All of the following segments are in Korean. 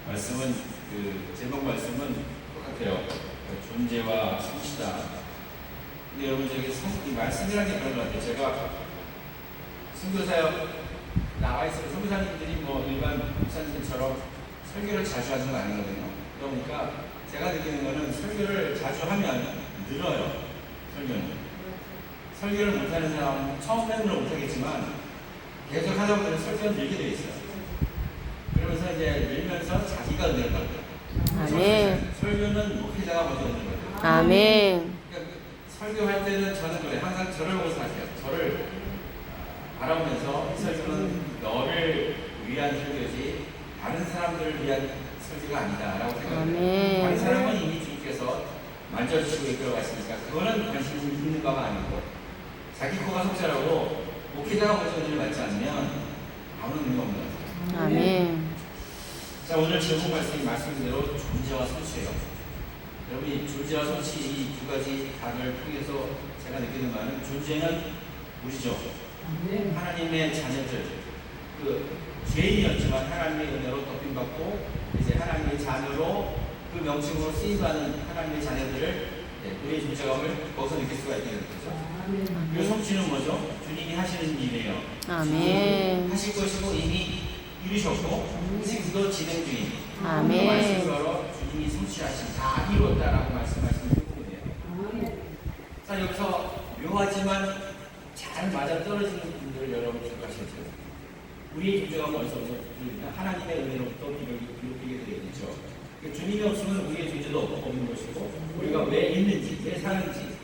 말씀은 제목 말씀은 똑같아요. 존재와 성취다. 근데 여러분 이 말씀이라는 게 그런 것 같아요. 제가 선교사역 나와 있어요. 선교사님들이 뭐 일반 목사님들처럼 설교를 자주 하는 건 아니거든요. 그러니까 제가 느끼는 거는 설교를 자주 하면 늘어요. 설교를 못하는 사람은 처음에는 못하겠지만 계속 하다 보면 설교는 늘게 되어 있어요. 그러면서 이제 늘면서 자기가 은혜를 받아요. 아멘. 설교는 목회자가 먼저 은혜를 받아요. 아멘. 그러니까 설교할 때는 저는 그래. 항상 저를 보고 사세요. 저를 바라보면서 이 설교는 너를 위한 설교지 다른 사람들을 위한 설교가 아니다라고 생각해요. 다른 사람은 이미 주님께서 만져주시고 이끌어갔으니까 그거는 관심 있는 바가 아니고 자기 코가 속죄라고 목회자가 먼저 은혜를 받지 않으면 아무런 의미가 없는 것 같아요. 아멘. 자, 오늘 제목 말씀대로 존재와 성취예요. 여러분이 존재와 성취 이 두 가지 단어를 통해서 제가 느끼는 바는 존재는 우리죠. 하나님의 자녀들, 죄인이었지만 하나님의 은혜로 덮임받고 이제 하나님의 자녀로 그 명칭으로 쓰임받는 하나님의 자녀들을 우리의 존재감을 거기서 느낄 수가 있게 되는 거죠. 그 성취는 뭐죠? 주님이 하시는 일이에요. 아멘. 하실 것이고 이미 이루셨고 지금도 진행 중인 아멘. 말씀으로 주님이 성취하신 다 이루었다라고 말씀하시는 부분이에요. 자, 여기서 묘하지만 잘 맞아 떨어지는 분들 여러분 기억하시죠? 우리의 존재감은 어디서부터 비롯되냐? 하나님의 은혜로부터 비롯되게 되어 있죠. 주님이 없으면 우리의 존재도 없는 것이고 우리가 왜 있는지, 왜 사는지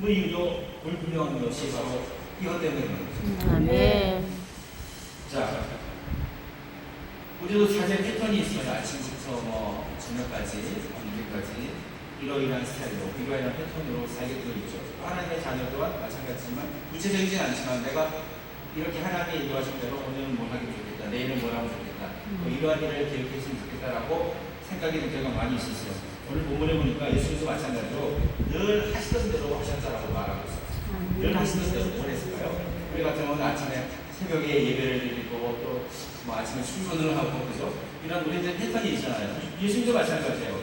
그 이유도 불분명한 것이 바로 이것 때문에 그런 거죠. 아멘. 자, 우리도 자제 패턴이 있어요. 아침부터 저녁까지, 밤늦게까지 이러이러한 스타일로, 이러이러한 패턴으로 살게 되어 있죠. 하나님의 자녀 또한 마찬가지지만 구체적이진 않지만 내가 이렇게 하나님의 인도하신 대로 오늘은 뭘 하면 좋겠다, 내일은 뭘 하면 좋겠다, 이러한 일을 계획했으면 좋겠다라고 생각이 들 때가 많이 있었어요. 오늘 본문에 보니까 예수님도 마찬가지로 늘 하시던 대로 하셨다라고 말하고 있어요. 늘 하시던 대로 뭘 했을까요? 우리 같은 경우는 아침에 새벽에 예배를 드리고 또 아침에 출근을 하고 그죠? 이런 우리들 패턴이 있잖아요. 예수님도 마찬가지예요.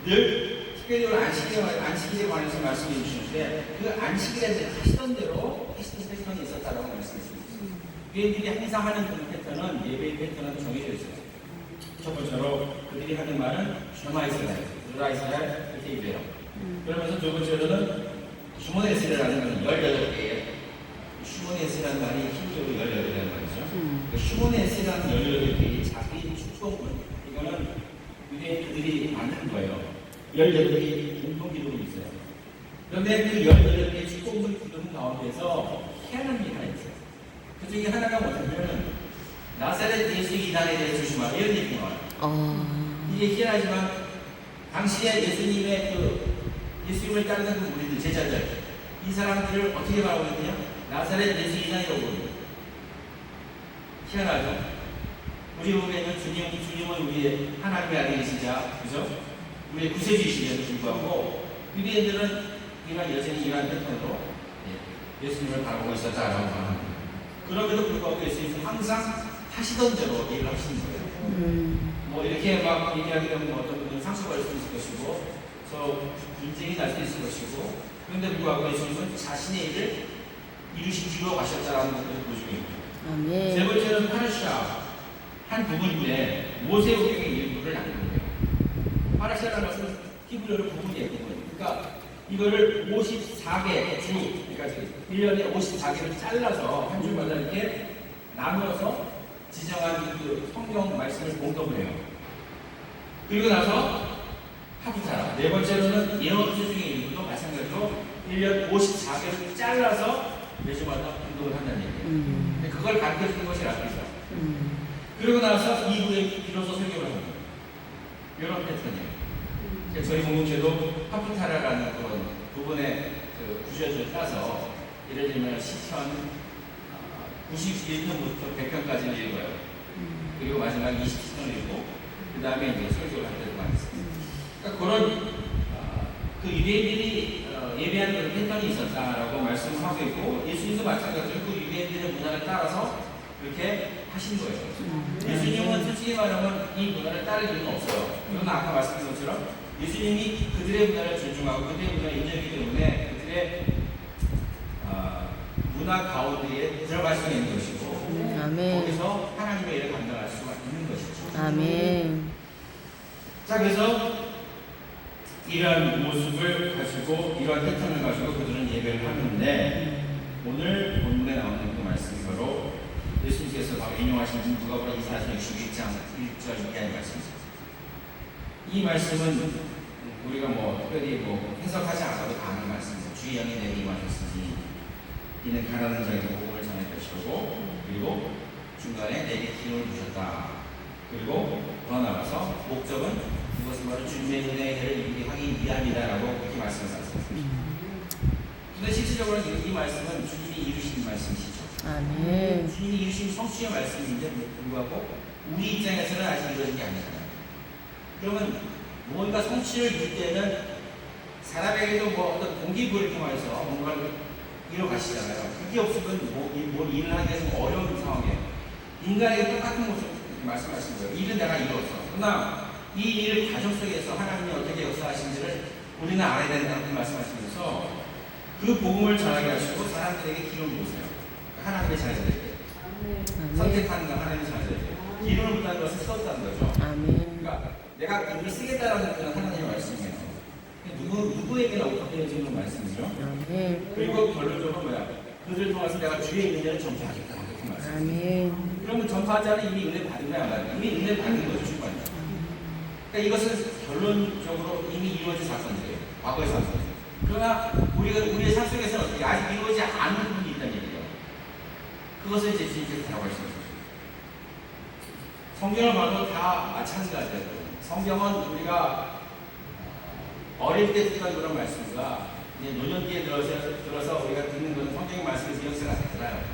늘 특별히 안식일에 관해서 말씀해 주시는데 그 안식일에 하시던 대로 하시던 패턴이 있었다라고 말씀해 주셨습니다. 교인들이 항상 하는 그런 패턴은 예배의 패턴은 정해져 있어요. 첫 번째로 그들이 하는 말은 쉐마 이스라엘, 누라 이스라엘 이렇게 입해요. 그러면서 두 번째로는 슈몬 에스라라는 말은 18개예요. 슈몬 에스라는 말이 힘으로 18개라는 말이죠. 슈몬 에스라는 18개의 자기 축복문 이거는 유대인들이 만든 거예요. 18개의 공통 기록이 있어요. 그런데 그 18개의 축복문 기록 가운데서 희한한 게 하나 있어요. 그 중에 하나가 뭐냐면 나사렛 예수 이단에 대해 조심하라 이런 얘기가 나와요. 이게 희한하지만 당시에 예수님의 예수님을 따르는 그 무리들 제자들 이 사람들을 어떻게 말하고 있느냐? 나사렛 예수 이단이라고 부릅니다. 희한하죠? 우리 보기에는 주님은 우리의 하나님의 아들 계시자, 그죠? 우리의 구세주이시에도 불구하고 유대인들은 여전히 이러한 패턴으로 예수님을 바라보고 있었다라고 말합니다. 그럼에도 불구하고 예수님은 항상 하시던 대로 일을 하시는 거예요. 이렇게 막 얘기하게 되면 어떤 분은 상처받을 수 있을 것이고 서로 분쟁이 날 수 있을 것이고 그런데 불구하고 예수님은 자신의 일을 이루시기로 하셨다라는 것을 보여주고 있고요. 세 번째는 파르시아 한 부분인데 모세오경의 일부를 나누는 거예요. 파르시아라는 것은 히브리어로 부분이에요. 그러니까 이거를 54개 주, 그러니까 1년에 54개를 잘라서 한 줄마다 이렇게 나누어서 지정한 그 성경 말씀을 공독을 해요. 그리고 나서 하프타라. 네 번째로는 예언주 중에 일부도 마찬가지로 1년 54개를 잘라서 매주마다 공독을 한다는 얘기예요. 그걸 가르쳐주는 것이 라피죠. 그리고 나서 이후에 비로소 설교를 합니다. 이런 패턴이에요. 저희 공동체도 하프타라라는 그런 부분의 구절을 따서 예를 들면 시편 91편부터 100편까지는 읽어요. 그리고 마지막 27편을 읽고 그 다음에 이제 설교를 할 때도 많이 있습니다. 그러니까 그런 그 유대인들이 예배하는 그런 패턴이 있었다라고 말씀을 하고 있고 예수님도 마찬가지로 그 유대인들의 문화를 따라서 그렇게 하신 거예요. 예수님은 솔직히 말하면 이 문화를 따를 이유는 없어요. 이건 아까 말씀드린 것처럼 예수님이 그들의 문화를 존중하고 그들의 문화를 인정하기 때문에 그들의 문화 가운데에 들어갈 수 있는 것이고 아멘. 거기서 하나님의 일을 감당할 수가 있는 것이죠. 아멘. 자, 그래서 이러한 모습을 가지고 이러한 패턴을 가지고 그들은 예배를 하는데 오늘 본문에 나오는 그 말씀이 바로 예수님께서 바로 인용하신 누가복음 24장 61장 1절 이하의 말씀입니다. 이 말씀은 우리가 특별히 해석하지 않아도 다 아는 말씀입니다. 주의 영이 내게 임하셨으니 이는 가난한 자에게 복음을 전할 것이고 그리고 중간에 내게 기름을 부셨다. 그리고 더 나아가서 목적은 그것은 바로 주님의 은혜의 해를 이루게 하기 위함이다라고 그렇게 말씀하셨습니다. 근데 실질적으로 이 말씀은 주님이 이루신 말씀이시죠. 아멘. 주님이 이루신 성취의 말씀인데 불구하고 우리 입장에서는 아직 이루어진 게 아니잖아요. 그러면 뭔가 성취를 이룰 때는 사람에게도 어떤 동기부여를 통해서 뭔가를 이뤄가시잖아요. 그게 없으면 뭘 일을 하기 위해서 어려운 상황이에요. 인간에게 똑같은 모습 말씀하신 거예요. 일은 내가 이뤘어. 그러나 이 일을 가정 속에서 하나님이 어떻게 역사하신지를 우리는 알아야 된다고 말씀하시면서 그 복음을 전하게 하시고 사람들에게 기름을 부으세요. 하나님의 자녀들에게 선택하는 건 하나님의 자녀들에게 기름을 붓다는 것은 썼다는 거죠. 아멘. 그러니까 내가 그를 쓰겠다라는 그런 하나님의 말씀이에요. 누구에게나 어떻게해지는 말씀이죠. 아멘. 그리고 결론적으로 그들을 통해서 내가 주의 은혜를 전파하겠다. 그 말씀. 아멘. 그러면 전파자는 이미 은혜 받은 거야, 안 받은 거야? 이미 은혜 받은 거죠, 충분히. 그러니까 이것은 결론적으로 이미 이루어진 사건이에요. 과거의 사건. 그러나 우리의 삶 속에서는 어떻게 아직 이루어지지 않은 부분이 있다는 얘기예요. 그것을 이제 주님께서 다루고 있습니다. 성경을 봐도 다 마찬가지예요. 성경은 우리가 어릴 때 듣던 그런 말씀과 이제 노년기에 들어서 우리가 듣는 그런 성경의 말씀의 뉘앙스가 달라요.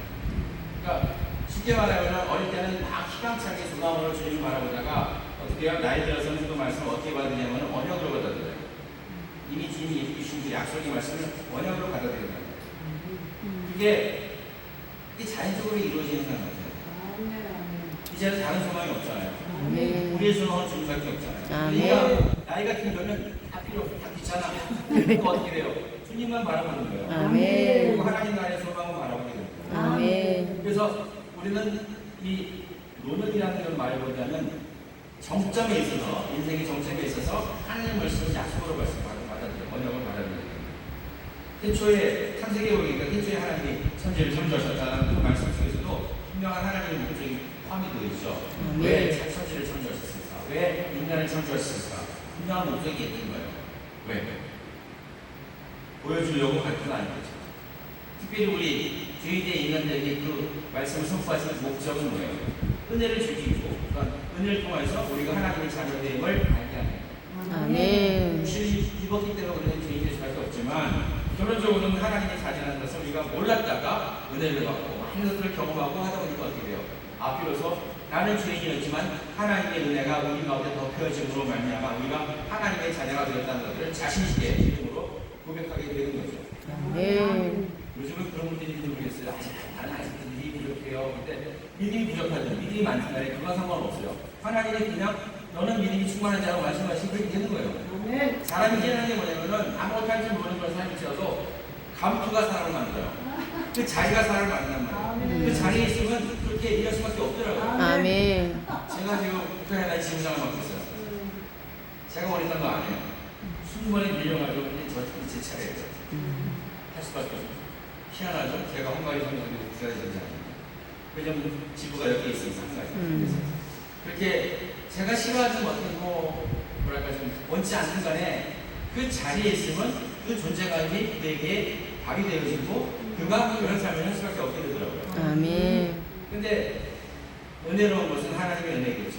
그러니까 쉽게 말하면 어릴 때는 막 희망차게 소감으로 주님을 바라보다가 어떻게 해요? 나이 들어서는 그 말씀을 어떻게 받으냐면 언약으로 받아들여요. 이미 주님이 주신 그 약속의 말씀을 언약으로 받아들인다. 그게 자연적으로 이루어지는 것 같아요. 이제는 다른 소망이 없잖아요. 아멘. 우리의 소망은 주님밖에 없잖아요. 아멘. 그러니까 나이가 들면 다 필요 없어. 다 귀찮아. 그러니까 어떻게 돼요? 주님만 바라보는 거예요. 아멘. 그리고 하나님 나라의 소망을 바라보게 됩니다. 아멘. 그래서 우리는 이 노년이라는 걸 말보다는 정점에 있어서 인생의 정점에 있어서 하나님의 말씀을 약속으로 받아들여요. 언약을 받아들여요. 태초에 창세기에 보니까 태초에 하나님이 천지를 창조하셨다는 그 말씀 속에서도 분명한 하나님의 목적이 포함이 되어 있죠. 왜 천지를 창조하셨을까? 왜 인간을 창조하셨을까? 분명한 목적이 있는 거예요. 왜? 보여주려고 할 건 아니겠죠. 특별히 우리 주위에 인간들에게 그 말씀을 선포하신 목적은 뭐예요? 은혜를 주기 위고, 그러니까 은혜를 통해서 우리가 하나님의 자녀됨을 알게 하는 거예요. 아멘. 입었기 때문에 우리는 죄인될 수밖에 없지만 결론적으로는 하나님의 자녀라는 것을 우리가 몰랐다가 은혜를 받고 많은 것들을 경험하고 하다 보니까 어떻게 돼요? 비로소 나는 죄인이었지만 하나님의 은혜가 우리 가운데 덮여짐으로 말미암아 우리가 하나님의 자녀가 되었다는 것을 자신있게 믿음으로 고백하게 되는 거죠. 아멘. 요즘은 그런 분들이 있는지 모르겠어요. 나는 아직도 믿음이 부족해요. 근데 믿음이 부족하죠. 믿음이 많든 간에 그건 상관없어요. 하나님이 그냥 너는 믿음이 충만하지 않고 말씀하시면 그렇게 되는 거예요. 사람이 깨어나는 게 뭐냐면은 아무것도 할 줄 모르는 그런 삶이 있어도 감투가 사람을 만들어요. 그 자리가 사람을 만든단 말이에요. 그 자리에 있으면 그렇게 일할 수밖에 없더라고요. 아멘. 제가 지금 우크라이나에 지부장을 맡고 있어요. 제가 원했던 거 아니에요. 20번에 밀려가지고 제 차례예요. 할 수밖에 없어요. 희한하죠? 제가 헝가리 선교사인데 국사에 전지 아닙니다. 왜냐면 지부가 여기 있으니까 한 가지. 그렇게 제가 싫어하는 어떤 뭐랄까 좀 원치 않는 간에 그 자리에 있으면 그 존재감이 그에게 밥이 되어지고 그가 그런 삶을 할 수밖에 없게 되더라고요. 아멘. 근데 은혜로운 것은 하나님의 은혜겠죠.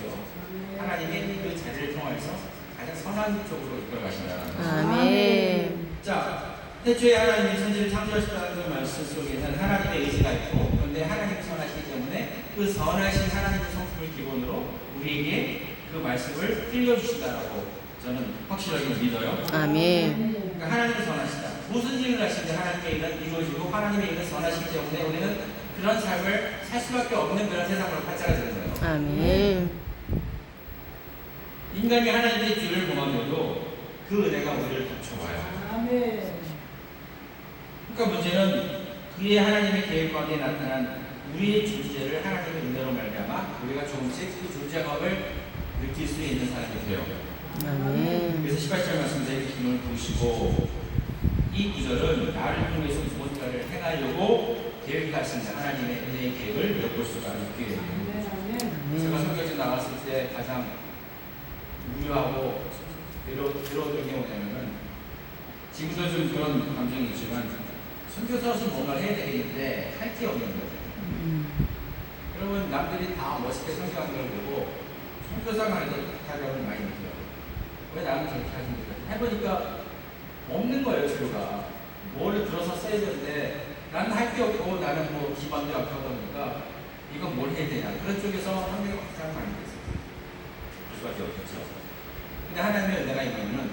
하나님이 그 자리를 통해서 가장 선한 쪽으로 이끌어 가신다는 거죠. 아멘. 자, 태초에 하나님이 천지를 창조하셨다는 그 말씀 속에는 하나님의 의지가 있고 그런데 하나님이 선하시기 때문에 그 선하신 하나님의 성품을 기본으로 우리에게 그 말씀을 들려주시다라고 저는 확실하게 믿어요. 아멘. 그러니까 하나님은 선하시다. 무슨 일을 하시는지 하나님의 일은 이루어지고 하나님의 일은 선하시기 때문에 우리는 그런 삶을 살 수밖에 없는 그런 세상으로 발자가 되는 거예요. 아멘. 인간이 하나님의 뒤를 범하면도 그 은혜가 우리를 덮쳐와요. 아멘. 그러니까 문제는 그의 하나님의 계획 가운데 나타난 우리의 존재를 하나님의 은혜로 말미암아 우리가 조금씩 그 존재감을 느낄 수 있는 사람이 돼요. 아멘. 그래서 18절 말씀대로 기능을 보시고 이 구절은 나를 통해서 무엇인가를 행하려고 계획하신 하나님의 은혜의 계획을 엿볼 수가 있게 됩니다. 제가 성경에 나왔을 때 가장 우려하고 괴로웠던 게 뭐냐면은 지금도 좀 그런 감정이 있지만 선교사로서 뭔가를 해야 되겠는데 할 게 없는 거죠. 여러분 남들이 다 멋있게 성경하는 걸 보고 선교사가 하려고 많이 느껴요. 왜 나는 저렇게 하는 거야? 해보니까 없는 거예요, 재료가. 뭘 들어서 써야 되는데 나는 할 게 없고 나는 뭐 기반도 약하고 그러니까 이건 뭘 해야 되냐. 그런 쪽에서 한계가 가장 많이 됐어요. 그 수밖에 없겠죠. 근데 하나님의 은혜가 있는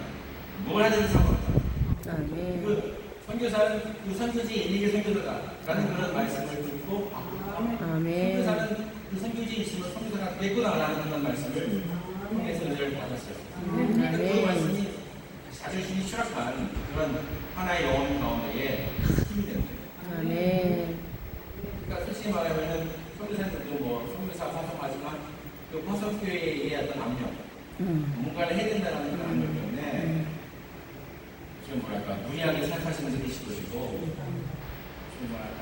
뭘 하든지 상관없다. 아멘. 그 선교사는 그 선교지에 있는 게 선교사다라는 그런 말씀을 듣고 아멘. 선교사는 그 선교지에 있으면 선교사가 됐구나라는 그런 말씀을 통해서 은혜를 받았어요. 그러니까 그 말씀이 자존심이 추락한 그런 하나의 영혼 가운데에 힘이 되는 거예요. 아멘. 그러니까 솔직히 말하면은 선교사님들도 뭐 선교사 화성하지만 그 화성교회의 어떤 압력, 뭔가를 해야 된다는 그런 압력 때문에 좀 뭐랄까 무리하게 생각하시는 분이 계실 것이고 좀 뭐랄까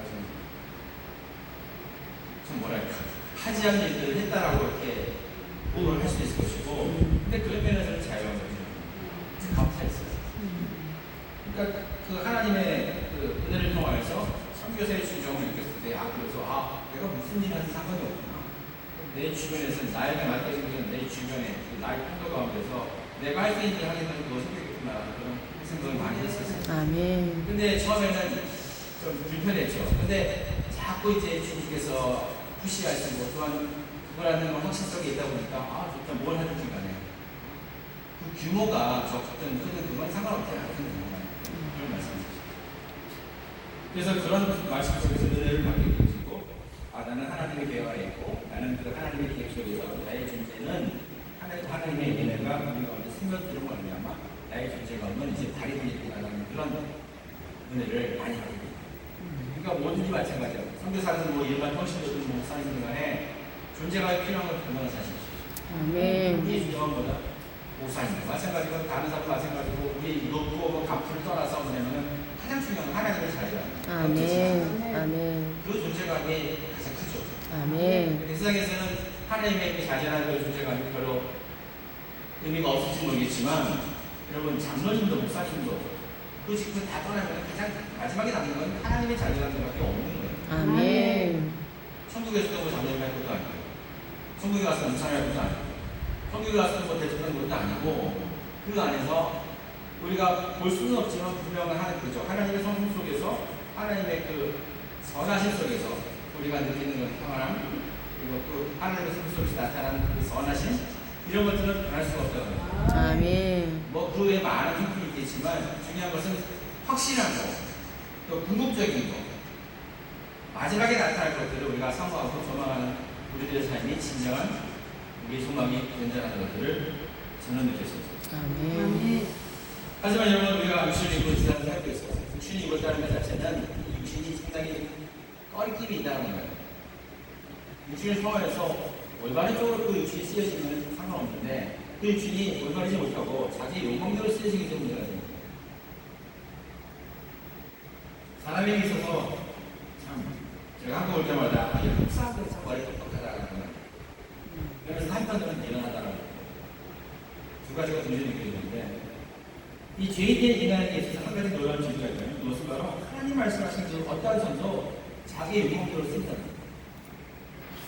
좀 뭐랄까 하지 않는 일들을 했다라고 이렇게 보고를 할 수 있을 것이고 근데 그런 면에서는 자유한 거죠. 감사했어요. 그러니까 그 하나님의 그 은혜를 통하여서 선교사의 주정을 느꼈을 때 그래서 내가 무슨 일 하든 상관이 없구나. 내 주변에서 나에게 맡겨진 내 주변에 나의 통도 가운데서 내가 할 수 있는 일을 하게 되면 그거 생겼구나 그런 생각을 많이 했었어요. 아멘. 근데 처음에는 좀 불편했죠. 근데 자꾸 이제 주님께서 푸시하시고 또한 그거라는 건 확신성이 있다 보니까 좋다 뭘 하든지 간에 그 규모가 적든 크든 그건 상관없지 않은 그런 말씀이죠. 그래서 그런 말씀 속에서 은혜를 받게 되시고 나는 하나님의 계획 아래 있고 나는 그 하나님의 계획 속에서 나의 존재는 하나님의 은혜가 우리 가운데 스며들어 말미암아 나의 존재감은 이제 발휘되겠구나라는 그런 은혜를 많이 받게 됩니다. 그러니까 모든이 마찬가지예요. 선교사는 뭐 일반 평신도든 목사님들 간에 존재감이 필요한 건 분명한 사실이죠. 아멘. 우리의 존재감보다 목사님 마찬가지고 다른 사람 마찬가지고 우리 높고 강풀을 떠나서 뭐냐면은 가장 중요한 건 하나님의 자리라. 아멘. 아멘. 그 존재감이 가장 크죠. 아멘. 세상에서는 하나님의 그 자제라는 그 존재감이 별로 의미가 없을지 모르겠지만 여러분 장로님도 목사님도 그 직분 다 떠나면 가장 마지막에 남는 건 하나님의 자제라는 것밖에 없는 거예요. 아멘. 천국에서도 뭐 장로님 할 것도 아니고 천국에 가서 목사님 할 것도 아니고 천국에 가서 뭐 대통령 할 것도 아니고 그 안에서 우리가 볼 수는 없지만 분명한 하나님이죠. 하나님의 성품 속에서 하나님의 그 선하신 속에서 우리가 느끼는 그 평안함 그리고 또 하나님의 성품 속에서 나타나는 그 선하심 이런 것들은 변할 수가 없다고요. 아멘. 뭐 그 외에 많은 형편이 있겠지만 중요한 것은 확실한 거, 또 궁극적인 거, 마지막에 나타날 것들을 우리가 사모하고 소망하는 우리들의 삶이 진정한 우리의 소망이 연장하는 것들을 저는 느꼈습니다. 아멘. 하지만 여러분 우리가 육신을 입고 이 세상을 살고 있어요. 육신을 입었다는 것 자체는 이 육신이 상당히 꺼리낌이 있다는 거예요. 육신을 통하여서 올바른쪽으로 그 육신이 쓰여지면 상관없는데 그 육신이 올바르지 못하고 자기 욕망대로 쓰여지기 때문에 문제가 됩니다. 사람에게 있어서 참 제가 한국 올 때마다 한국 사람들은 참 머리 똑똑하다라는 거예요. 그래서 한편으로는 대단하다라고 두 가지가 동시에 느껴지는데 이 죄인된 인간에게 있어서 한 가지 놀라운 진리가 있다면 그것은 바로 하나님 말씀하시는 대로 어떠한 선도 자기의 욕망대로 쓴다는 거예요.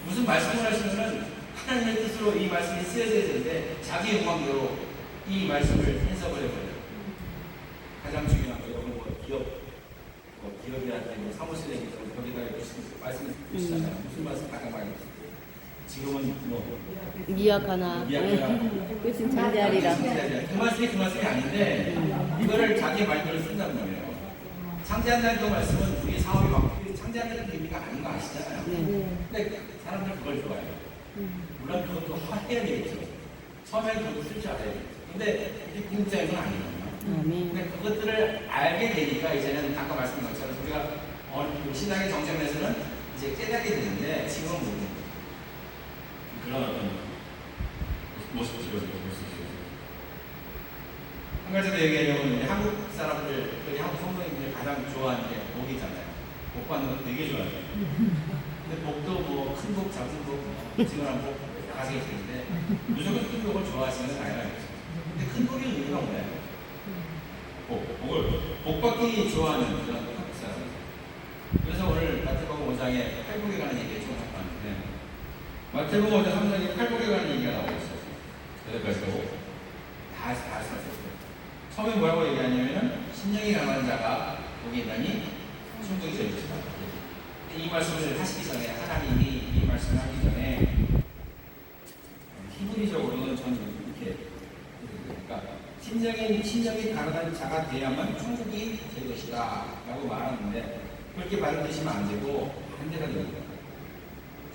무슨 말씀을 하시면은 하나님의 뜻으로 이 말씀이 쓰여져야 되는데 자기 욕망대로 이 말씀을 해석을 해버려요. 가장 중요한 거 여러분 기업이라든지 사무실에 거기다 말씀을 주시잖아요. 무슨 말씀 가장 많이 했어요? 지금은 미약하나 끝은 잠자리라. 그 말씀이 아닌데 이거를 자기 말대로 쓴다는 거예요. 창제한다는 그 말씀은 우리 사업이 막 상대하는 의미가 아닌 거 아시잖아요. 네. 근데 사람들 그걸 좋아해요. 물론 그것도 해야 되겠죠. 처음에는 그것도 쓸 줄 알아야 되겠죠. 근데 이게 궁극적인 건 아니거든요. 아멘. 근데 그것들을 알게 되니까 이제는 아까 말씀드린 것처럼 우리가 신앙의 정점에서는 이제 깨닫게 되는데 지금은 모르는 거예요. 그런 어떤 모습들을 볼 수 있어요. 한 가지 더 얘기하려면 이제 한국 사람들이 한국 성도님들이 가장 좋아하는 게 복이잖아요. 복 받는 거 되게 좋아해요. 근데 복도 뭐 큰 복, 작은 복, 지금은 복 여러 가지가 있는데 무조건 큰 복을 좋아하시는 건 아니라겠죠. 근데 큰 복의 의미가 뭐예요? 복 받기 좋아하는 그런 한국 사람. 그래서 오늘 마태복음 5장에 팔복에 가는 얘기를 좀 하고 왔는데 마태복음 5장 3장에 팔복에 가는 얘기가 나오고 있어요. 여기까지고 다 말씀하셨어요. 처음에 뭐라고 얘기하냐면은 신령이 강한 자가 복이 있나니 천국이 저희 것이다. 이 말씀을 하시기 전에 하나님이 이 말씀을 하기 전에 히브리적으로는 저는 이렇게 그러니까 신령이 가난한 자가 돼야만 천국이 될 것이다 라고 말하는데 그렇게 받아들이시면 안 되고 반대가 됩니다.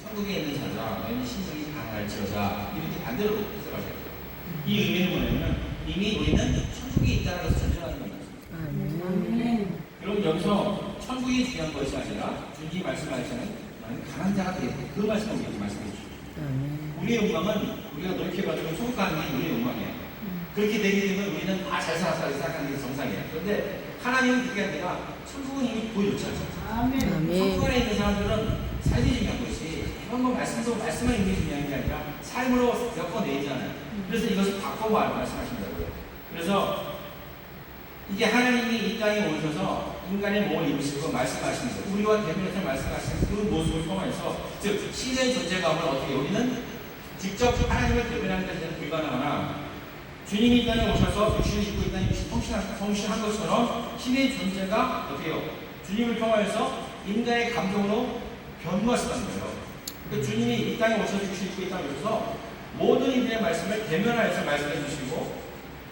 천국에 있는 자자 너희는 신령이 가난할지어다 이렇게 반대로 해석하셔요. 이 의미는 뭐냐면 이미 우리는 천국에 있다는 것을 전제하는 겁니다. 아멘. 그럼 여기서 천국이 중요한 것이 아니라 주님이 말씀하시는 나는 가난한 자가 되겠다. 그 말씀을 우리에게 말씀해 주십시오. 아멘. 우리의 욕망은 우리가 노력해가지고 천국 가는 게 우리의 욕망이에요. 그렇게 되게 되면 우리는 잘 살았다고 생각하는 게 정상이에요. 그런데 하나님은 그게 아니라 천국은 이미 보여줬잖아요. 아멘. 천국 안에 있는 사람들은 삶이 중요한 것이 이런 거 말씀만 있는 게 중요한 게 아니라 삶으로 엮어내잖아요. 그래서 이것을 바꿔 말씀하신다고요. 그래서 이게 하나님이 이 땅에 오셔서 인간의 몸을 입으시고 말씀하시는 것, 우리와 대면해서 말씀하시는 그 모습을 통해서 즉 신의 존재감을 어떻게 우리는 직접 하나님을 대변하는 것은 불가능하나 주님이 이 땅에 오셔서 육신을 입고 이 땅에 성신한 것처럼 신의 존재가 어떻게요? 주님을 통하여서 인간의 감정으로 변모하셨다는 거예요. 그러니까 주님이 이 땅에 오셔서 육신을 입고 이 땅에 오셔서 모든 이들의 말씀을 대면하여서 말씀해 주시고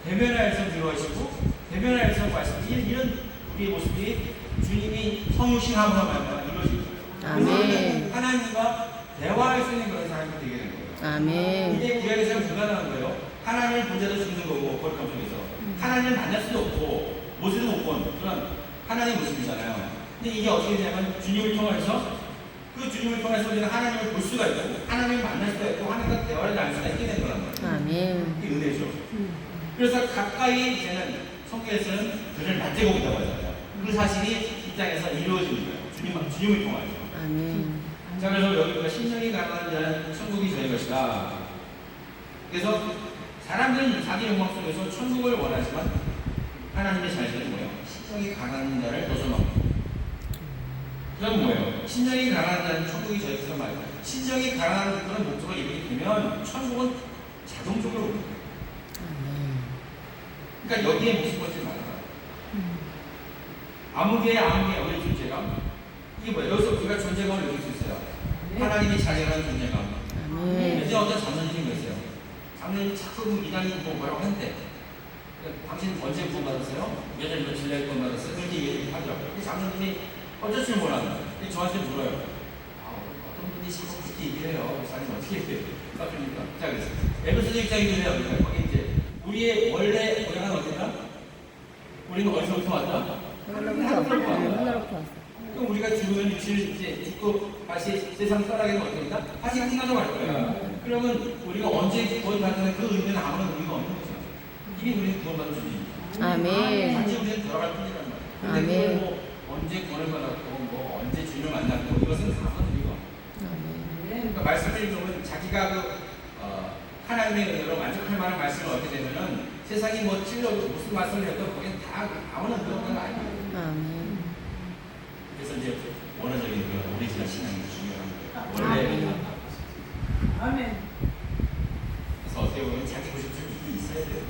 대면하여서 미워하시고 대면하여서 말씀 이런 우리의 모습이 주님이 성육신함으로 말미암아 이루어집니다. 아멘. 하나님과 대화할 수 있는 그런 사람이 되게 되는 거예요. 아멘. 이게 구약에서는 불가능한 거예요. 하나님을 본자도 죽는 거고 거룩함 속에서 하나님을 만날 수도 없고 모세도 못 본 그런 하나님의 모습이잖아요. 근데 이게 어떻게 되냐면 주님을 통해서 그 주님을 통해서 우리가 하나님을 볼 수가 있고 하나님을 만날 수가 있고 하나님과 대화를 나눌 수가 있게 된 거란 말이에요. 아멘. 이게 은혜죠. 그래서 가까이 이제는 성경에서는 그를 맞대고 온다고 하잖아요. 그 사실이 이 땅에서 이루어지는 거예요. 주님을 통하여. 아멘. 자, 그래서 여기가 신령이 가난한 자는 천국이 저희 것이다. 그래서 사람들은 자기 욕망 속에서 천국을 원하지만 하나님의 자신은 뭐예요? 신령이 가난한 자를 벗어넘고. 그럼 뭐예요? 신령이 가난한 자는 천국이 저희 것이다 말이에요. 신령이 가난한 그런 목적을 이루게 되면 천국은 자동적으로 오는 거예요. 그러니까 여기에 무슨 것이 말이야. 아무개의 우리 존재감. 이게 뭐예요? 여기서 우리가 존재감을 느낄 수 있어요. 하나님이 자기라는 존재감. 아멘. 이제 어떤 장로님이 계세요. 장로님이 자꾸 이단이 뭐라고 한대. 당신 언제 구원 받았어요? 몇년 며칠 전에 구원 받았어요? 그렇게 얘기하더라고요. 장로님이 어쩔 줄 몰랐는데 저한테 물어요. 어떤 분이 자꾸 그렇게 얘기해요. 목사님 어떻게 해요? 그러니까 자 그래서 에베소서 6장이 돼요. 그러니까 거기 이제 우리의 원래 고향은 어디다? 우리는 어디서부터 왔다? 하늘로부터 왔어. 그럼 우리가 죽으면 육신을 이제 죽고 다시 세상 떠나게 되면 어떻게 된다? 다시 하나로 갈 거야. 그러면 우리가 언제 구원받는 그 의미는 아무런 의미가 없는 거죠. 이미 우리는 구원받은 존재입니다. 아멘. 단지 우리는 돌아갈 뿐이란 말이에요. 근데 아멘. 그걸 뭐 언제 구원을 받았고 뭐 언제 주님을 만났고 이것은 아무런 의미가 없어요. 아멘. 그러니까 말씀을 읽으면 자기가 하나님의 은혜로 만족할 만한 말씀을 얻게 되면은 세상이 뭐 찔러도 무슨 말씀을 해도 거기는 다 아무나 들어오는 거 아니에요. 아멘. 그래서 이제 원어적인 그 오리지널 신앙이 중요한 거예요. 원래 아멘. 그래서 어떻게 보면 자기 고집이 있어야 돼요.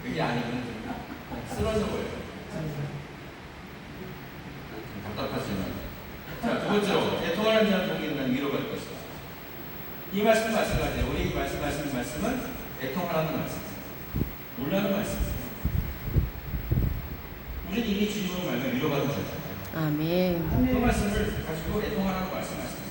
그게 아니면 좀 쓰러져 버려요. 좀 답답하지만. 자, 두 번째로 대통하는 자는 복이 있는 위로받을 것이다. 이 말씀은 마찬가지예요. 우리 말씀하시는 말씀은 대통하라는 말씀이에요. 놀라는 말씀이에요. 우리는 이미 주님으로 말면 위로받은 자잖아요. 아멘. 그 말씀을 가지고 애통하라고 말씀하셨어요.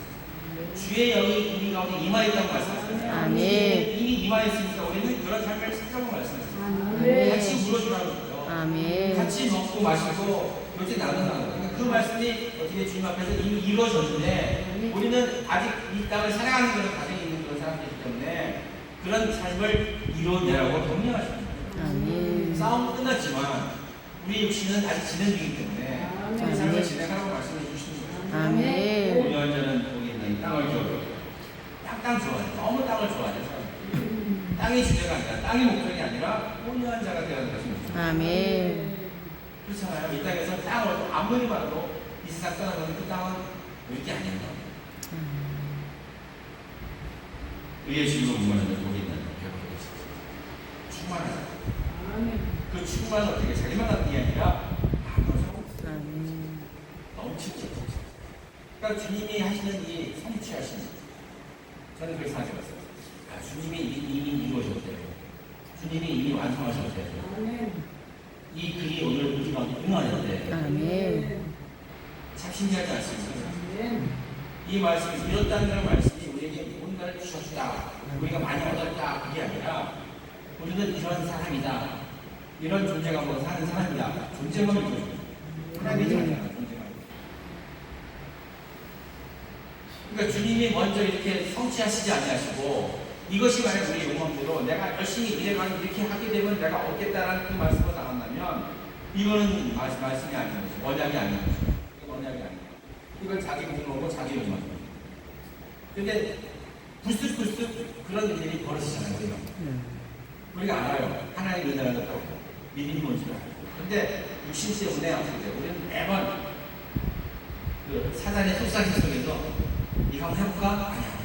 주의 영이 우리 가운데 임하였다고 말씀하셨어요. 아멘. 이미 임하였으니까 우리는 그런 삶을 살자고 말씀하셨어요. 같이 물어주라고 그러죠. 아멘. 같이 먹고 마시고 이렇게 나누는 그러니까 그 말씀이 어떻게 주님 앞에서 이미 이루어졌는데 우리는 아직 이 땅을 살아가는 그런 과정에 있는 그런 사람들이기 때문에 그런 삶을 이루어내라고 격려하십니다. 아멘. 싸움은 끝났지만 우리 육신은 아직 진행 중이기 때문에 그 삶을 진행하라고 말씀해 주시는 거예요. 아멘. 5년 전은 거기 있는 이 땅을 좋아해요. 땅 좋아해요. 너무 땅을 좋아해요. 사람들이. 땅이 주제가 아니라 땅이 목적이 아니라 온유한 자가 되어야 된다는 것입니다. 아멘. 그렇잖아요. 이 땅에서 땅을 아무리 말해도 이 세상 떠나가는 그 땅은 우리 게 아닌가. 의의 주님을 무관하는 거기 있는 배우고 충만하다. 그 충만은 어떻게 자기만 갖는 게 아니라 나눠서 아멘. 넘치죠. 그러니까 주님이 하시는 이 성취하신 저는 그렇게 생각해봤어요. 아, 주님이 이미 이루어졌대요. 주님이 이미 완성하셨대요. 이 글이 오늘 우리 가운데 응하는데 아멘. 참 신기하지 않습니까? 이 말씀이 이렇다는 말씀이 우리에게 뭔가를 주셨다. 우리가 많이 얻었다. 그게 아니라 우리는 이런 사람이다. 이런 존재감으로 사는 사람이다. 존재감을 보여줍니다. 하나님의 자녀가 존재감. 그러니까 주님이 먼저 이렇게 성취하시지 아니하시고 이것이 만약 우리 용감대로 내가 열심히 일해가지고 이렇게 하게 되면 내가 얻겠다라는 그 말씀으로 나간다면 이거는 말씀이 아닌 거죠. 언약이 아닌 거죠. 이건 언약이 아닌 거죠. 이걸 자기 공로고 자기 욕망. 근데 불쑥불쑥 그런 일이 벌어지잖아요. 우리가 알아요. 하나님 은혜가 있다고 믿음이 뭔지 알아요. 근데 육신 때문에 어떻게 돼요? 우리는 매번 그 사단의 속삭임 속에서 이거 한번 해볼까? 아니야.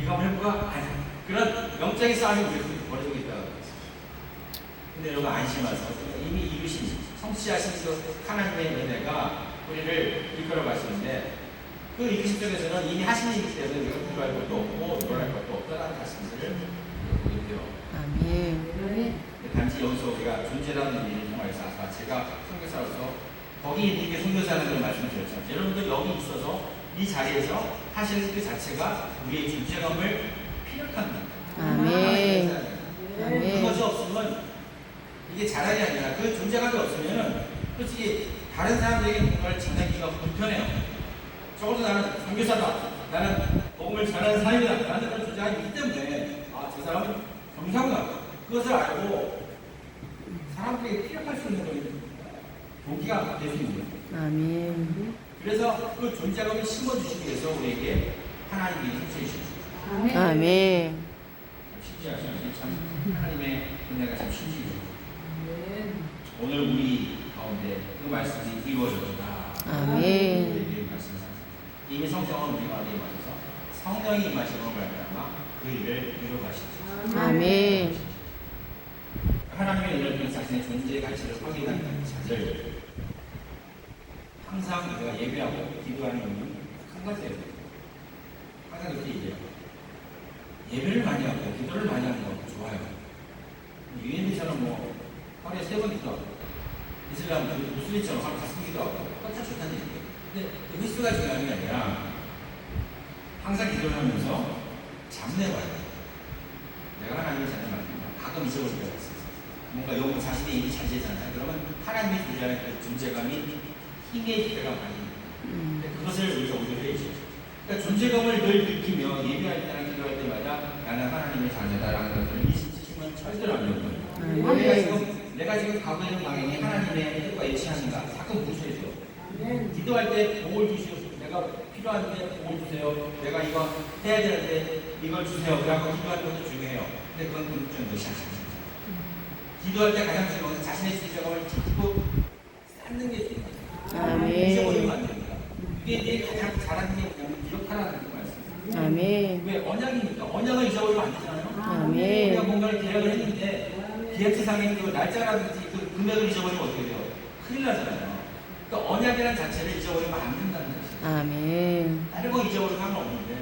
이거 한번 해볼까? 아니야. 그런 영적인 싸움이 우리 벌어지고 있다고. 근데 여러분 안심하세요. 이미 이루신 성취하신 그 하나님의 은혜가 우리를 이끌어 가시는데 그 이루신 쪽에서는 이미 하신 일이기 때문에 우리가 불할 것도 없고 놀랄 것도 없다라는 말씀들을 보게 돼요. 아멘. 단지 여기서 우리가 존재라는 일을 정말서 아까 제가 선교사로서 거기 있는 게 선교사라는 걸 말씀드렸죠. 여러분들 여기 있어서 이 자리에서 하시는 그 자체가 우리의 존재감을 피력합니다. 아멘. 아멘. 그것이 없으면 이게 자랑이 아니라 그 존재감이 없으면 솔직히 다른 사람들에게 뭔가를 전하기가 불편해요. 적어도 나는 선교사다. 나는 복음을 전하는 사람이다. 라는 그런 존재감이 있기 때문에 저 사람은 경상다. 그것을 알고 사람들에게 피력할 수 있는 것이 동기가 될 수 있는 거예요. 아멘. 그래서 그 존재감을 심어주시기 위해서 우리에게 하나님이 선처해 주십니다. 아멘. 신기하죠? 참 하나님의 은혜가 참 신기해요. 오늘 우리 가운데 그 말씀이 이루어졌다. 아멘. 우리에게 말씀하셨습니다. 이미 성경은 우리 가운데 임하셔서 성령이 임하시고 말미암아 그 일을 이루어가시죠. 아멘. 하나님의 은혜를 통해 자신의 존재의 가치를 확인하는 자들 항상 우리가 예배하고 기도하는 이유는 한 가지예요. 항상 이렇게 얘기해요. 예배를 많이 하고 기도를 많이 하는 거 좋아요. 유엔비처럼 뭐 하루에 3번 기도하고 이슬람 무슬림처럼 하루 5번 기도하고 그건 다 좋다는 얘기예요. 근데 그 횟수가 중요한 게 아니라 항상 기도를 하면서 잡내봐요. 내가 하나님의 자녀 말입니다. 가끔 잊어버릴 때가 있어요. 뭔가 여기 자신의 일이 잘 되잖아요. 그러면 하나님의 존재하는 그 존재감이 희미해질 때가 많이 있는데 그것을 우리가 오히려야죠. 그러니까 존재감을 늘 느끼며 예배할 때나 기도할 때마다 나는 하나님의 자녀다라는 것을 인식시키면 절대로 안 되는 거예요. 내가 지금 가고 있는 방향이 하나님의 뜻과 일치하는가 가끔 무시해줘요. 기도할 때 복을 주시오. 내가 필요한데 복을 주세요. 내가 이거 해야 되는데 이걸 주세요. 그러고 기도하는 것도 중요해요. 근데 그건 좀 무시하죠. 기도할 때 가장 중요한 것은 자신의 존재감을 찾고 쌓는 게 중요해요. 아멘. 잊어버리면 안 됩니다. 이게 내 가장 잘하는 게 뭐냐면 기록하라는 그 말씀이에요. 아멘. 왜 언약이니까 언약을 잊어버리면 안 되잖아요. 아멘. 우리가 뭔가를 계약을 했는데 계약서상의 그 날짜라든지 그 금액을 잊어버리면 어떻게 돼요? 큰일 나잖아요. 그러니까 언약이라는 자체를 잊어버리면 안 된다는 것이죠. 아멘. 다른 거 잊어버리면 상관없는데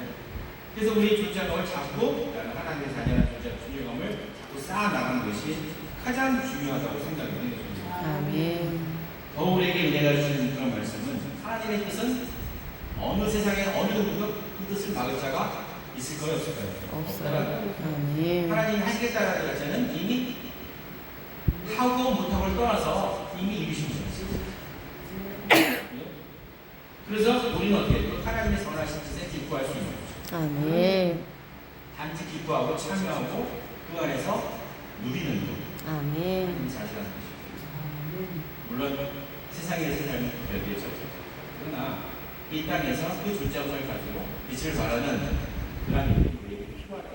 그래서 우리의 존재감을 잡고 하나님의 자녀라는 존재감을 자꾸 쌓아나가는 것이 가장 중요하다고 생각이 됩니다. 아멘. 더 우리에게 은혜가 주시는 그런 말씀은 하나님의 뜻은 어느 세상에 어느 누구도 그 뜻을 막을 자가 있을 거예요, 없을 거예요? 없어요. 아멘. 하나님이 하시겠다라는 자체는 이미 하고 못하고를 떠나서 이미 이루신 거예요. 그래서 우리는 어떻게 해요? 하나님의 선하신 뜻에 기뻐할 수 있는 거죠. 아멘. 단지 기뻐하고 참여하고 그 안에서 누리는 거. 아멘. 하나님이 자신하는 것이죠. 물론 세상에서 삶은 별개죠. 그러나 이 땅에서 그 존재함을 가지고 빛을 발하는 그런 일이 우리에게 필요하다.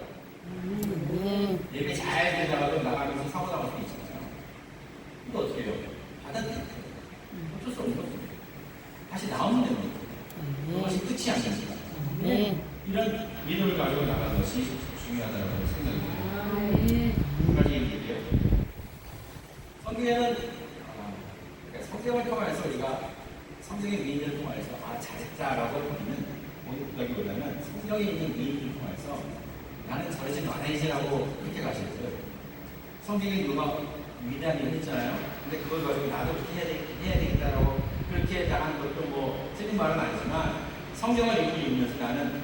아멘. 예배 잘 되다가도 나가면서 사고 나갈 수 있잖아요. 이거 어떻게 해요? 받아들여요. 어쩔 수 없는 거죠. 다시 나오면 됩니다. 그것이 끝이 아닙니다. 아멘. 이런 믿음을 가지고 나가는 것이 중요하다고 생각이 듭니다. 한 가지 얘기해요. 성경에는 그러니까 성경을 통해서 우리가 성경의 위인을 통해서 잘했다라고 하는 보기보다는 성경에 있는 위인을 통해서 나는 저러지 말아야지라고 그렇게 가시겠어요. 성경에 누가 위대한 일을 했잖아요. 근데 그걸 가지고 나도 그렇게 해야 되겠다라고 그렇게 나가는 것도 뭐 틀린 말은 아니지만 성경을 읽으면서 나는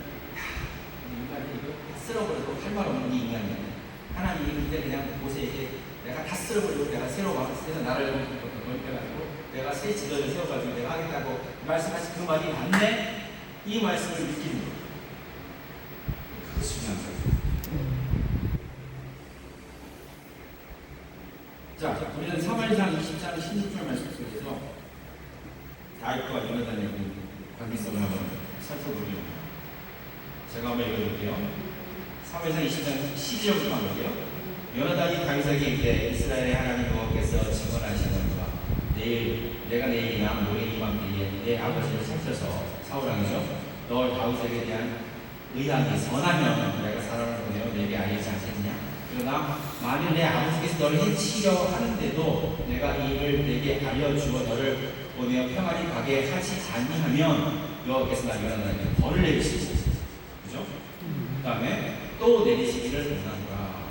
인간이 이거 다 쓸어버리고 할 말 없는 게 인간이야. 하나님이 그때 그냥 모세에게 내가 다 쓸어버리고 내가 새로 와서 나를 해가지고 내가 새 지도를 세워가지고 내가 하겠다고 말씀하신 그 말이 맞네? 이 말씀을 느끼는 거예요. 그것이 중요한 거예요. 자, 우리는 사무엘상 24장 16절 말씀 속에서 다윗과 요나단의 관계성을 한번 살펴보려고 제가 한번 읽어볼게요. 사무엘상 20장 12절부터 한번 볼게요. 요나단이 다윗에게 이르되 이스라엘의 하나님 여호와께서 증언하시노라. 내가 내일이나 모레 이맘때에 내 아버지를 살펴서 사울왕이죠. 너 다윗에게 대한 의향이 선하면 내가 사람을 보내어 내게 알리지 않겠냐? 그러나 만일 내 아버지께서 너를 해치려 하는데도 내가 이 일을 내게 알려주어 너를 보내어 평안히 가게 하지 아니하면 여호와께서 나 요나단에게 벌을 내리시지. 그죠? 그 다음에 또 내리시기를 원하노라.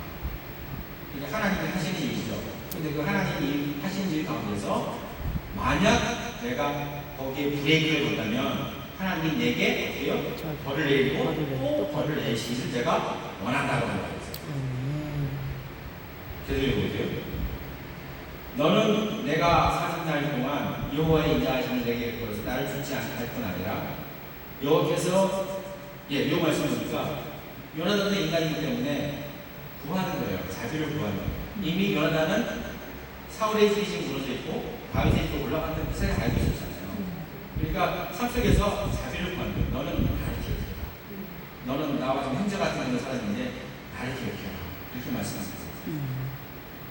그러니까 하나님이 하시는 일이죠. 근데 그 하나님이 하시는 일 가운데서 만약 내가 거기에 브레이크를 건다면 하나님이 내게 어때요? 벌을 내리고 또 벌을 내리시기를 제가 원한다고 하는 거예요. 계속 읽어볼게요. 너는 내가 40날 동안 여호와의 인자하심을 내게 베풀어서 나를 죽지 않게 할 뿐 아니라 여호와께서 요 말씀 보니까 요나단은 인간이기 때문에 구하는 거예요. 자비를 구하는 거예요. 이미 요나단은 사울의 집이 지금 무너져 있고 다윗의 집에 올라갔는데 그 사이에 알고 있었잖아요. 그러니까 삶 속에서 자비를 구하는 거예요. 너는 나를 기억해라. 너는 나와 좀 형제 같은 사람인데 나를 기억해라. 이렇게 말씀하셨어요.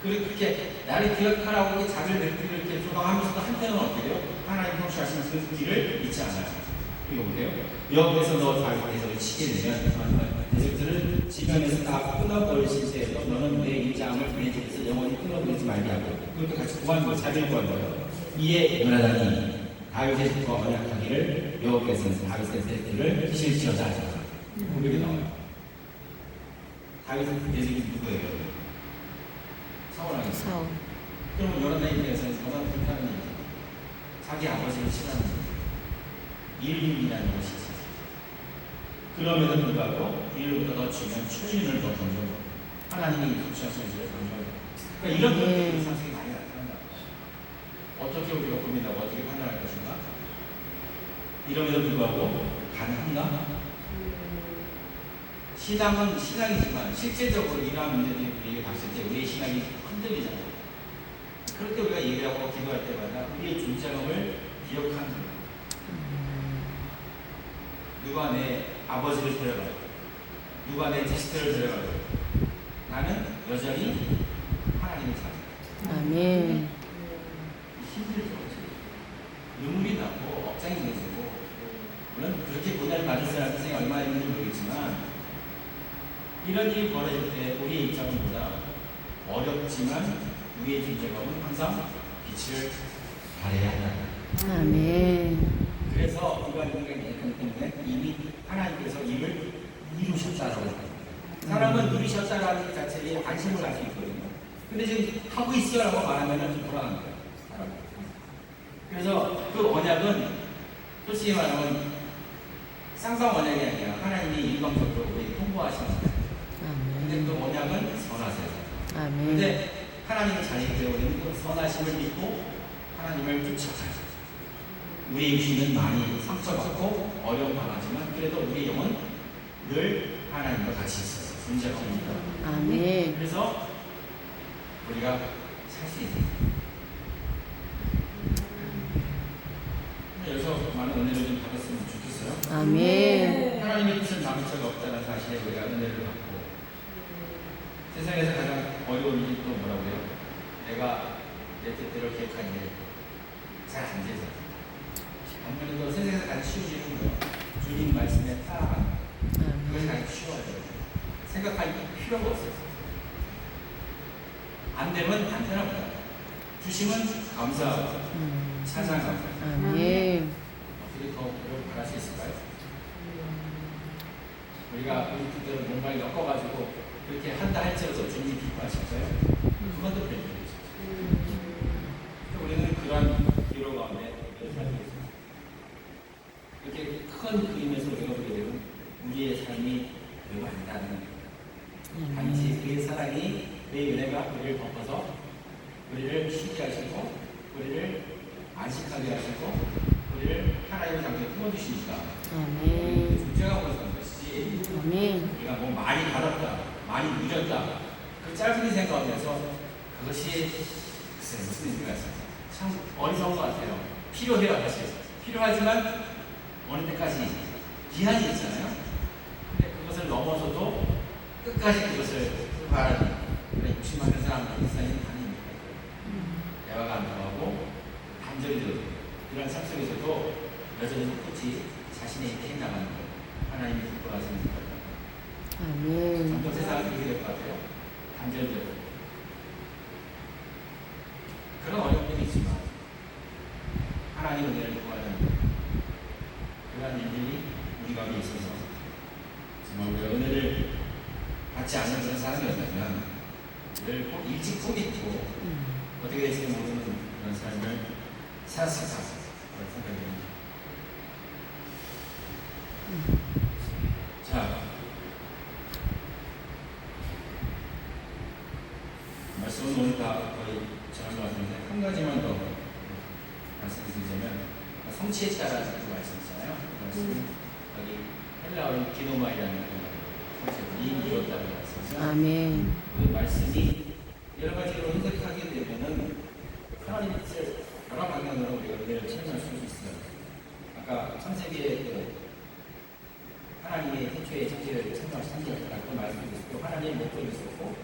그렇게 나를 기억하라고 이렇게 자비를 이렇게 조망하면서도 한편은 어떻게 돼요? 하나님 통치하시는 그 길을 잊지 않아요. 이거 보세요. 여호와께서 너 다윗에서 치게 되면 대적들을 지면에서 다 끊어버리실 때에도 너는 내 인자함을 내 집에서 영원히 끊어버리지 말게 하고 그것도 같이 구하는 거 자비를 구하는 거예요. 이에 요나단이 다윗의 집과 언약하기를 여호와께서 다윗의 대적들을 실시하자 하셨다. 고백이 나와요. 다윗의 대적이 누구예요? 사울왕이죠. 사울. 그러면 요나단에 대해서는 정말 불편한 일이죠. 자기 아버지를 싫어하는 거죠. 일륜이라는 것이지. 그럼에도 불구하고 일륜보다 더 중요한 출륜을 더 던져 하나님이 통치하시는 것을 던져요. 그러니까 이런 것들이 상승이 많이 나타난다. 어떻게 우리가 고민하고 어떻게 판단할 것인가? 이럼에도 불구하고 가능한가? 신앙은 신앙이지만 실제적으로 이러한 문제들이 우리에게 봤을 때 우리의 신앙이 흔들리잖아요. 그럴 때 우리가 예배하고 기도할 때마다 우리의 존재감을 기억하는 거예요. 누가 내 아버지를 데려가요? 누가 내 자식들을 데려가요? 나는 여전히 하나님의 자녀. 아멘. 힘들죠. 눈물이 나고 억장이 내지고 물론 그렇게 고난을 받을 사람 인생이 얼마나 있는지 모르겠지만 이런 일이 벌어질 때 우리의 입장은 보다 어렵지만 우리의 존재감은 항상 빛을 발해야 한다. 아멘. 그래서 우리가 인간이 있기 때문에 이미 하나님께서 이를 이루셨다라고 합니다. 사람은 이루셨다라는 것 자체에 관심을 가지고 있거든요. 근데 지금 하고 있어요라고 말하면 좀 불안한 거예요. 그래서 그 언약은 솔직히 말하면 쌍방 언약이 아니라 하나님이 일방적으로 우리 통보하시는 거예요. 근데 그 아멘. 언약은 선하세요. 아멘. 근데 하나님의 자녀들이 우리는 그 선하심을 믿고 하나님을 쫓아가요. 우리 육신은 많이 상처받고 어려움 당하지만 그래도 우리 영은 늘 하나님과 같이 있어요. 문제가 없습니다. 아멘. 그래서 우리가 살 수 있는 여기서 많은 은혜를 좀 받았으면 좋겠어요. 아멘. 하나님의 뜻은 남은 자가 없다는 사실에 우리가 은혜를 받고 세상에서 가장 어려운 일이 또 뭐라고요? 내가 내 뜻대로 계획한 일 잘 안 되죠. 아무래도 세상에서 가장 쉬운 일은 뭐예요? 주님 말씀에 따라가는 그것이 가장 쉬워요. 생각할 필요가 없어요. 안 되면 안 되나 보다. 주시면 감사하고 찬양하고 아멘. 어떻게 더 그걸 바랄 수 있을까요? 우리가 우리 뜻대로 뭔가를 엮어가지고 그렇게 한다 할지라도 주님이 기뻐하실까요? 그건 또 별일이죠. 우리는 그런 기로 가운데 살고 있습니다. 이렇게 큰 그림에서 우리가 보게 되면 우리의 삶이 별거 아니다는 단지 그의 사랑이 내 은혜가 우리를 덮어서 우리를 쉬게 하시고 우리를 안식하게 하시고 우리를 하나님의 장소에 품어주시니까 아멘. 존재가 보여서 것이지 아멘. 우리가 뭐 많이 받았다 많이 누렸다 그 짧은 인생 가운데서 그것이 글쎄 무슨 의미가 있을까 참 어리석은 것 같아요. 필요해요 사실 필요하지만 어느 때까지 기한이 있잖아요. 근데 그것을 넘어서도 끝까지 그것을 바라는 그런 욕심하는 사람들이 있어야지 아닙니까? 대화가 안 통하고 단절이 이런 삶 속에서도 여전히 꿋꿋이 자신의 힘 나가는 것 하나님이 기뻐하시는 것 아멘. 점점 세상은 그렇게 될 것 같아요. 단절되고 그런 어려움들이 있지만 하나님 은혜를 구하는 그런 일들이 우리 가운데 있어서 정말 우리가 은혜를 받지 않는 그런 사람이었다면 늘 꼭 일찍 포기했고 어떻게 될지 모르는 그런 삶을 살았을까 그런 생각이 듭니다. 자, 말씀은 오늘 다 거의 전한 것 같은데 한 가지만 더 말씀드리자면 성취했다라는 그 말씀 있잖아요. 그 말씀은 여기 헬라어로 기노마이라는 성취, 이루었다는 말씀이죠. 아멘. 그 말씀이 여러 가지로 해석하게 되면은 하나님의 뜻을 여러 방향으로 우리가 은혜를 체험할 수 있어요. 아까 창세기의 그 하나님의 태초의 창세기를 설명하신 그 말씀도 있고 하나님의 목적이 있었고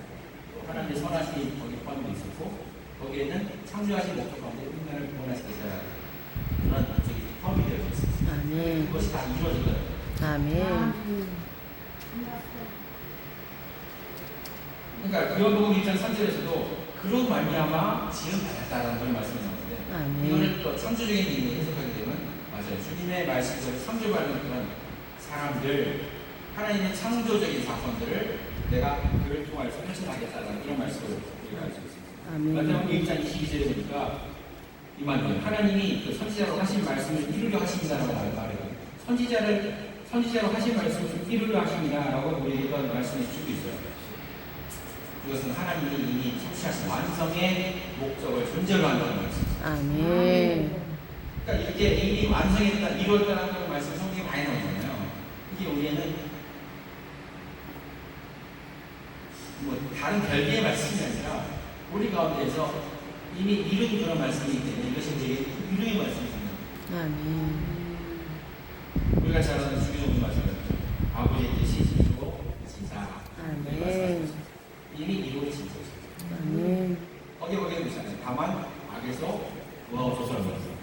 또 하나님의 선하심이 거기 포함되어 있었고 거기에는 창조하신 목적 가운데 인간을 구원하시겠다 그런 목적이 포함이 되어 있습니다. 아멘. 그것이 다 이루어지거든요. 아멘. 그러니까 요한복음 1장 3절에서도 그로 말미암아 지음 받았다라는 걸 말씀이 나오는데 아멘. 이거를 또 창조적인 의미로 해석하게 되면 맞아요. 주님의 말씀대로 창조받는 그런 사람들 하나님의 창조적인 사건들을 내가 그를 통해서 펼쳐나겠다라는 그런 말씀을 우리가 알 수 있습니다. 마태복음 아멘. 1장 22절에 보니까 이 말이에요. 하나님이 그 선지자로 하신 말씀을 이루려 하십니다라고 말해요. 선지자로 하신 말씀을 이루려 하십니다라고 우리에게 말씀을 주고 있어요. 그것은 하나님이 이미 성취하신 완성의 목적을 존재로 한다는 말씀. 아멘. 그러니까 이렇게 이미 완성했다, 이루었다는 그런 말씀 성경에 많이 나오잖아요. 이게 우리에는 뭐 다른 별개의 말씀이 아니라 우리 가운데에서 이미 이룬 그런 말씀이기 때문에 이것이 우리에게 이루의 말씀입니다. 아멘. 우리가 잘 아는 주기도문 마찬가지죠. 아버지의 뜻이 이루고 진짜. 아멘. 이미 이루어진 진짜죠. 아멘. 거기에 보잖아요. 다만 악에서 구하옵소서라고 했어요.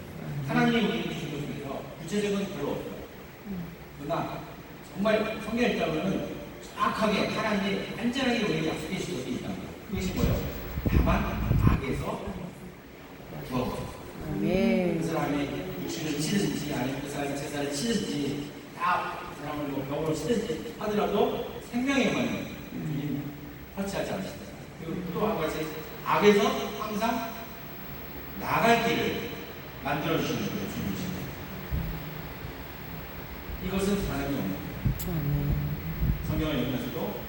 하나님이 우리에게 주신 것 중에서 구체적인 별로 없어요. 그러나 정말 성경에 있다면 정확하게 하나님이 안전하게 우리에게 약속해 주신 것이 있다는 거예요. 그것이 뭐예요? 다만 악에서 구하옵소서. 아멘. 그 사람의 육신을 치든지 아니면 그 사람의 제사를 치든지 다 그 사람을 뭐 병으로 치든지 하더라도 생명의 영광을 주님 터치하지 않으시다. 그리고 또 한 가지 악에서 항상 나갈 길을 만들어 주시는 거예요. 주님이십니다. 이것은 하나님이 없는 거예요. 아멘. 성경을 읽으면서도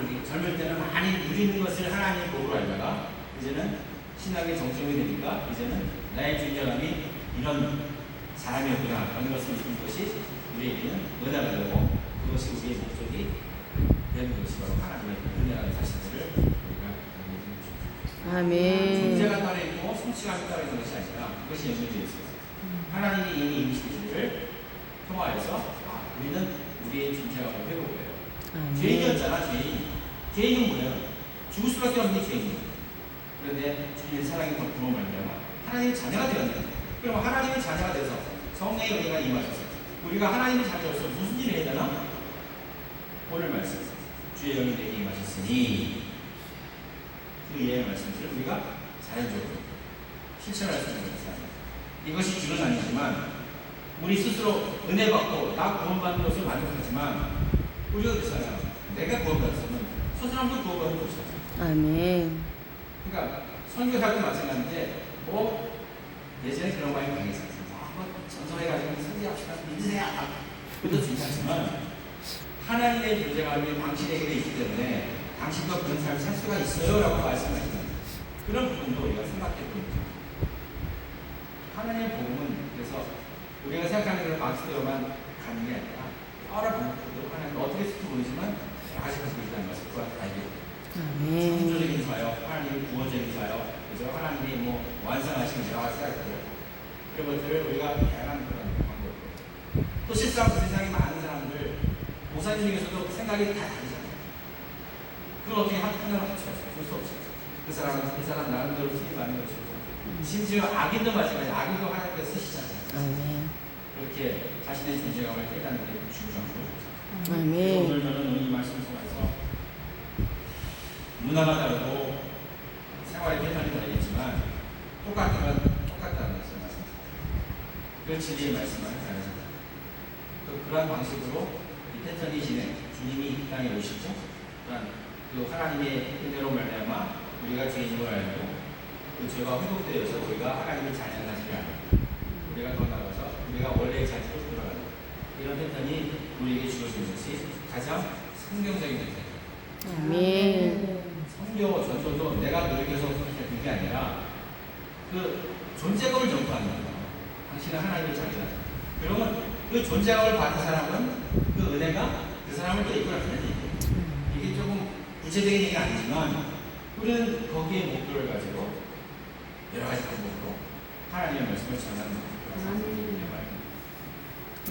우리 젊을 때는 많이 누리는 것을 하나님의 복으로 알다가 이제는 신학의 정점이 되니까 이제는 나의 존재감이 이런 사람이었구나 하는 것을 느낀 것이 우리에게는 은혜가 되고 그것이 우리의 목적이 되는 것이 바로 하나님의 은혜라는 사실들을 우리가 알게 됩니다. 아멘. 존재가 따로 있고 성취감이 따로 있는 것이 아니라 그것이 연결되어 있어요. 하나님이 이미 임시를 통하여서 우리는 우리의 존재감을 회복해요. 아멘. 죄인이었잖아, 죄인. 죄인은 뭐예요? 죽을 수밖에 없는 죄인이에요. 그런데 주님의 사랑이 더 부어 말미암아 하나님의 자녀가 되었네요. 그럼 하나님의 자녀가 돼서 성령의 은혜가 임하셔서 우리가 하나님의 자녀로서 무슨 일을 해야 되나? 오늘 말씀 주의 영이 내게 임하셨으니 그 예의 말씀들을 우리가 자연적으로 실천할 수 있는 것입니다. 이것이 주는 아니지만 우리 스스로 은혜 받고 나 구원받는 것을 만족하지만 우리가 그렇잖아요. 내가 구원받았으면 저 사람도 구원받는 것이잖아요. 아멘. 그러니까 선교사도 마찬가지인데 예전에 그런 말이 많이 있었어요. 전성해가지고 선교합시다 믿으세요. 그것도 중요하지만 하나님의 존재감이 당신에게 있기 때문에 당신도 그런 삶을 살 수가 있어요 라고 말씀하시는 그런 부분도 우리가 생각해 보죠. 하나님의 복음은 그래서 우리가 생각하는 그런 방식대로만 가는 게 아니라 여러 방법으로 하나님 어떻게 쓸지 모르지만 여러 가지 가지고 있다는 것을 그와 알게 됩니다. 아멘. 창조적인 사역, 하나님의 구원적인 사역, 그래서 하나님이 완성하시는 여러 가지 사역들 그런 것들을 우리가 다양한 그런 방법 또 실상 그 세상에 많은 사람들 목사님 중에서도 생각이 다 다르잖아요. 그걸 어떻게 하나로 합쳐서 볼 수 없어요. 그 사람 나름대로 쓰임 받는 것이고 심지어 악인도 마찬가지로 악인도 하나님께서 쓰시잖아요. 아멘. 그렇게 자신의 존재감을 깨닫는 게 중요한 거죠. 아멘. 오늘 저는 이 말씀 속에서 문화가 다르고 생활의 패턴이 다르겠지만 똑같은 건 똑같다는 것을 말씀드립니다. 그 진리의 말씀을 다르습니다. 또 그러한 방식으로 이 패턴이 진행, 주님이 이 땅에 오시죠. 또한 그 하나님의 은혜로 말미암아 우리가 죄인을 알고 그 죄가 회복되어서 우리가 하나님의 자녀가 되지 않고 우리가 더 나아가서 우리가 원래의 자리로 돌아가는 이런 패턴이 우리에게 주어진 것이 가장 성경적인 패턴. 아멘. 성교 전도도 내가 노력해서 그런 게 아니라 그 존재감을 전파하는 거예요. 당신은 하나님의 자녀다. 그러면 그 존재감을 받은 사람은 그 은혜가 그 사람을 또 이끌어가는 얘기예요. 이게 조금 구체적인 얘기는 아니지만 우리는 거기에 목표를 가지고 여러 가지 방법으로 하나님의 말씀을 전하는 거예요.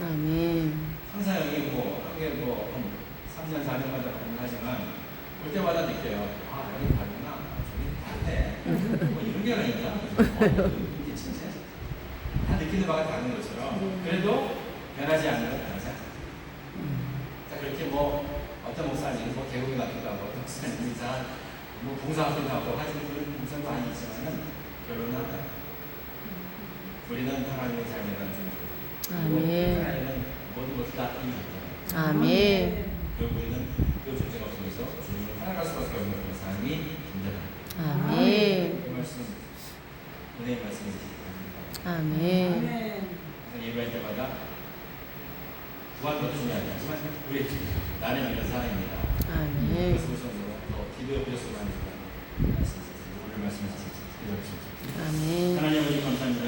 아멘. 항상 여기 한개 3년 4년마다 방문하지만 올 때마다 느껴요. 여기 다르구나. 저기 다르네. 이런 게 아니구나. 이게 진짜 다 느끼는 바가 다른 것처럼 그래도 변하지 않는 건 변하지 않아요. 그렇게 어떤 목사님 개구리 같기도 하고 어떤 목사님 인사 봉사 같은 거 하고 하지만 그런 봉사도 많이 있지만은 결론은 하나요. 우리는 하나님의 삶이라는 존재. 아멘. 하나님은 모든 것을 다 이루셨다. 아멘. 결국 우리는 그 존재감 속에서 주님을 살아갈 수밖에 없는 그런 삶이 존재합니다. 아멘. 그 말씀, 은혜의 말씀이십니다. 아멘. 아멘. 예배할 때마다 구하는 것도 중요하지만 우리 나는 이런 사람입니다. 아멘. 그것을 또 기도해 보셨으면 하는 말씀이십니다. 오늘 말씀하셨습니다. 기도하겠습니다. 아멘. 하나님 아버지 감사합니다.